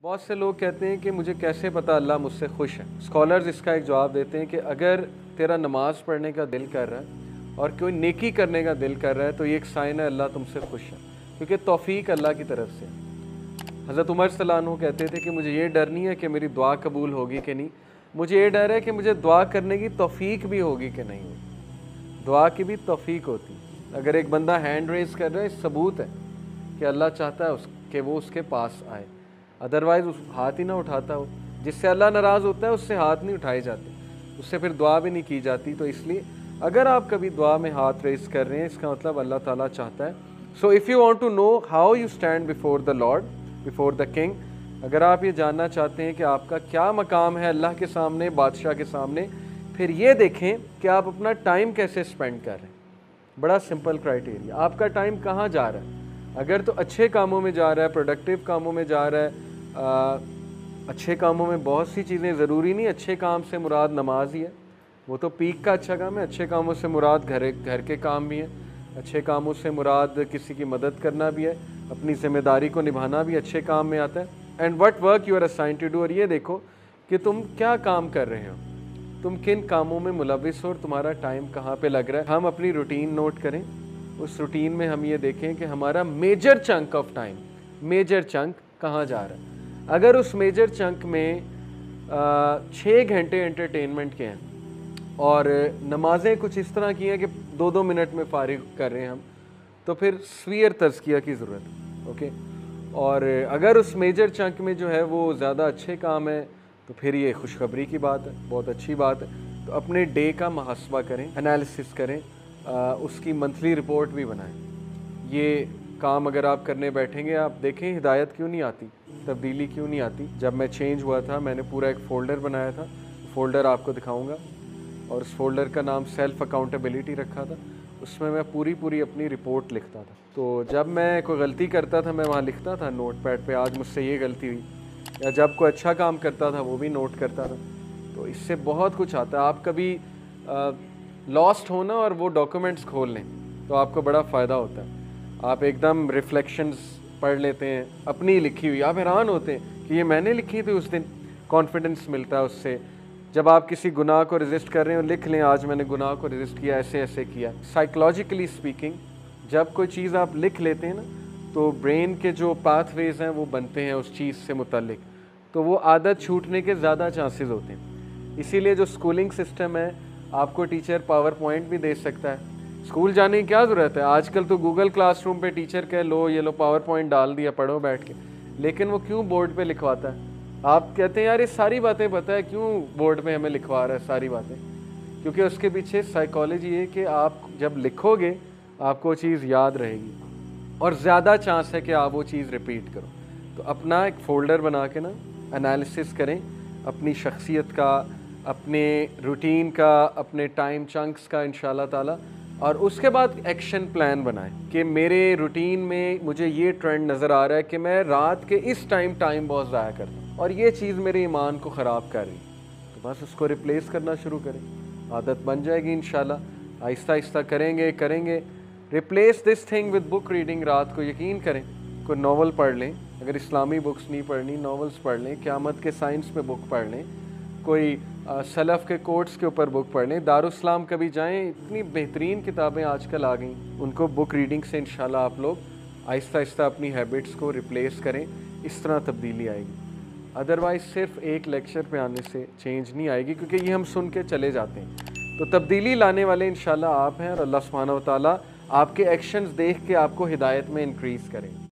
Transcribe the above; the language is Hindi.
बहुत से लोग कहते हैं कि मुझे कैसे पता अल्लाह मुझसे खुश है। स्कॉलर्स इसका एक जवाब देते हैं कि अगर तेरा नमाज़ पढ़ने का दिल कर रहा है और कोई नेकी करने का दिल कर रहा है तो ये एक साइन है अल्लाह तुमसे खुश है, क्योंकि तौफीक अल्लाह की तरफ से है। हज़रत उमर सल्लल्लाहु अलैहि कहते थे कि मुझे ये डर नहीं है कि मेरी दुआ कबूल होगी कि नहीं, मुझे ये डर है कि मुझे दुआ करने की तौफीक भी होगी कि नहीं होगी। दुआ की भी तौफीक होती है। अगर एक बंदा हैंड रेज कर रहा है, सबूत है कि अल्लाह चाहता है कि वो उसके पास आए, अदरवाइज़ उस हाथ ही ना उठाता हो। जिससे अल्लाह नाराज़ होता है उससे हाथ नहीं उठाए जाते, उससे फिर दुआ भी नहीं की जाती। तो इसलिए अगर आप कभी दुआ में हाथ रेस कर रहे हैं, इसका मतलब अल्लाह ताला चाहता है। So if you want to know how you stand before the Lord, before the king, अगर आप ये जानना चाहते हैं कि आपका क्या मकाम है अल्लाह के सामने, बादशाह के सामने, फिर ये देखें कि आप अपना टाइम कैसे स्पेंड कर रहे हैं। बड़ा सिंपल क्राइटेरिया, आपका टाइम कहाँ जा रहा है। अगर तो अच्छे कामों में जा रहा है, प्रोडक्टिव कामों में जा रहा है, अच्छे कामों में बहुत सी चीज़ें, ज़रूरी नहीं अच्छे काम से मुराद नमाज ही है, वो तो पीक का अच्छा काम है। अच्छे कामों से मुराद घर के काम भी हैं, अच्छे कामों से मुराद किसी की मदद करना भी है, अपनी जिम्मेदारी को निभाना भी अच्छे काम में आता है। And what work you are assign to do, और ये देखो कि तुम क्या काम कर रहे हो, तुम किन कामों में मुलविस हो और तुम्हारा टाइम कहाँ पे लग रहा है। हम अपनी रूटीन नोट करें, उस रूटीन में हम ये देखें कि हमारा major chunk of time, major chunk कहाँ जा रहा है। अगर उस मेजर चंक में 6 घंटे एंटरटेनमेंट के हैं और नमाजें कुछ इस तरह की हैं कि 2-2 मिनट में फारिग कर रहे हैं हम, तो फिर सवीर तज़किया की ज़रूरत है। ओके, और अगर उस मेजर चंक में जो है वो ज़्यादा अच्छे काम है तो फिर ये खुशखबरी की बात है, बहुत अच्छी बात है। तो अपने डे का मुहासबा करें, एनालिसिस करें, उसकी मंथली रिपोर्ट भी बनाएं। ये काम अगर आप करने बैठेंगे, आप देखें हिदायत क्यों नहीं आती, तब्दीली क्यों नहीं आती। जब मैं चेंज हुआ था मैंने पूरा एक फ़ोल्डर बनाया था, फ़ोल्डर आपको दिखाऊंगा, और उस फोल्डर का नाम सेल्फ़ अकाउंटेबिलिटी रखा था। उसमें मैं पूरी अपनी रिपोर्ट लिखता था। तो जब मैं कोई गलती करता था मैं वहाँ लिखता था नोट पैड पर, आज मुझसे ये गलती हुई, या जब कोई अच्छा काम करता था वो भी नोट करता था। तो इससे बहुत कुछ आता है। आप कभी लॉस्ट हो ना और वो डॉक्यूमेंट्स खोल लें तो आपको बड़ा फ़ायदा होता है। आप एकदम रिफ्लेक्शंस पढ़ लेते हैं अपनी लिखी हुई, आप हैरान होते हैं कि ये मैंने लिखी थी उस दिन। कॉन्फिडेंस मिलता है उससे। जब आप किसी गुनाह को रेजिस्ट कर रहे हो, लिख लें आज मैंने गुनाह को रेजिस्ट किया, ऐसे ऐसे किया। साइकोलॉजिकली स्पीकिंग, जब कोई चीज़ आप लिख लेते हैं ना तो ब्रेन के जो पाथवेज हैं वो बनते हैं उस चीज़ से मुतल्लिक, तो वो आदत छूटने के ज़्यादा चांसेस होते हैं। इसीलिए जो स्कूलिंग सिस्टम है, आपको टीचर पावर पॉइंट भी दे सकता है, स्कूल जाने की क्या ज़रूरत है। आजकल तो गूगल क्लासरूम पे टीचर कह लो ये लो पावर पॉइंट डाल दिया, पढ़ो बैठ के। लेकिन वो क्यों बोर्ड पे लिखवाता है। आप कहते हैं यार ये सारी बातें पता है, क्यों बोर्ड पे हमें लिखवा रहा है सारी बातें। क्योंकि उसके पीछे साइकोलॉजी है कि आप जब लिखोगे आपको चीज़ याद रहेगी और ज़्यादा चांस है कि आप वो चीज़ रिपीट करो। तो अपना एक फ़ोल्डर बना के ना एनालिसिस करें अपनी शख्सियत का, अपने रूटीन का, अपने टाइम चंक्स का इंशाल्लाह ताला, और उसके बाद एक्शन प्लान बनाएं कि मेरे रूटीन में मुझे ये ट्रेंड नज़र आ रहा है कि मैं रात के इस टाइम बहुत ज़ाया करता हूँ और ये चीज़ मेरे ईमान को ख़राब कर रही है। तो बस उसको रिप्लेस करना शुरू करें, आदत बन जाएगी इंशाल्लाह। आहिस्ता आहिस्ता करेंगे। Replace this thing with book reading. रात को यकीन करें कोई नावल पढ़ लें, अगर इस्लामी बुक्स नहीं पढ़नी नॉवेल्स पढ़ लें, क़यामत के साइंस पे बुक पढ़ लें, कोई सलफ़ के कोट्स के ऊपर बुक पढ़ लें। दारुस्सलाम कभी जाएं, इतनी बेहतरीन किताबें आजकल आ गई, उनको बुक रीडिंग से इंशाल्लाह आप लोग आहिस्ता आहिस्ता अपनी हैबिट्स को रिप्लेस करें, इस तरह तब्दीली आएगी। अदरवाइज़ सिर्फ एक लेक्चर पे आने से चेंज नहीं आएगी, क्योंकि ये हम सुन के चले जाते हैं। तो तब्दीली लाने वाले इंशाल्लाह आप हैं, और अल्लाह सुब्हानहू व तआला आपके एक्शंस देख के आपको हिदायत में इंक्रीज़ करें।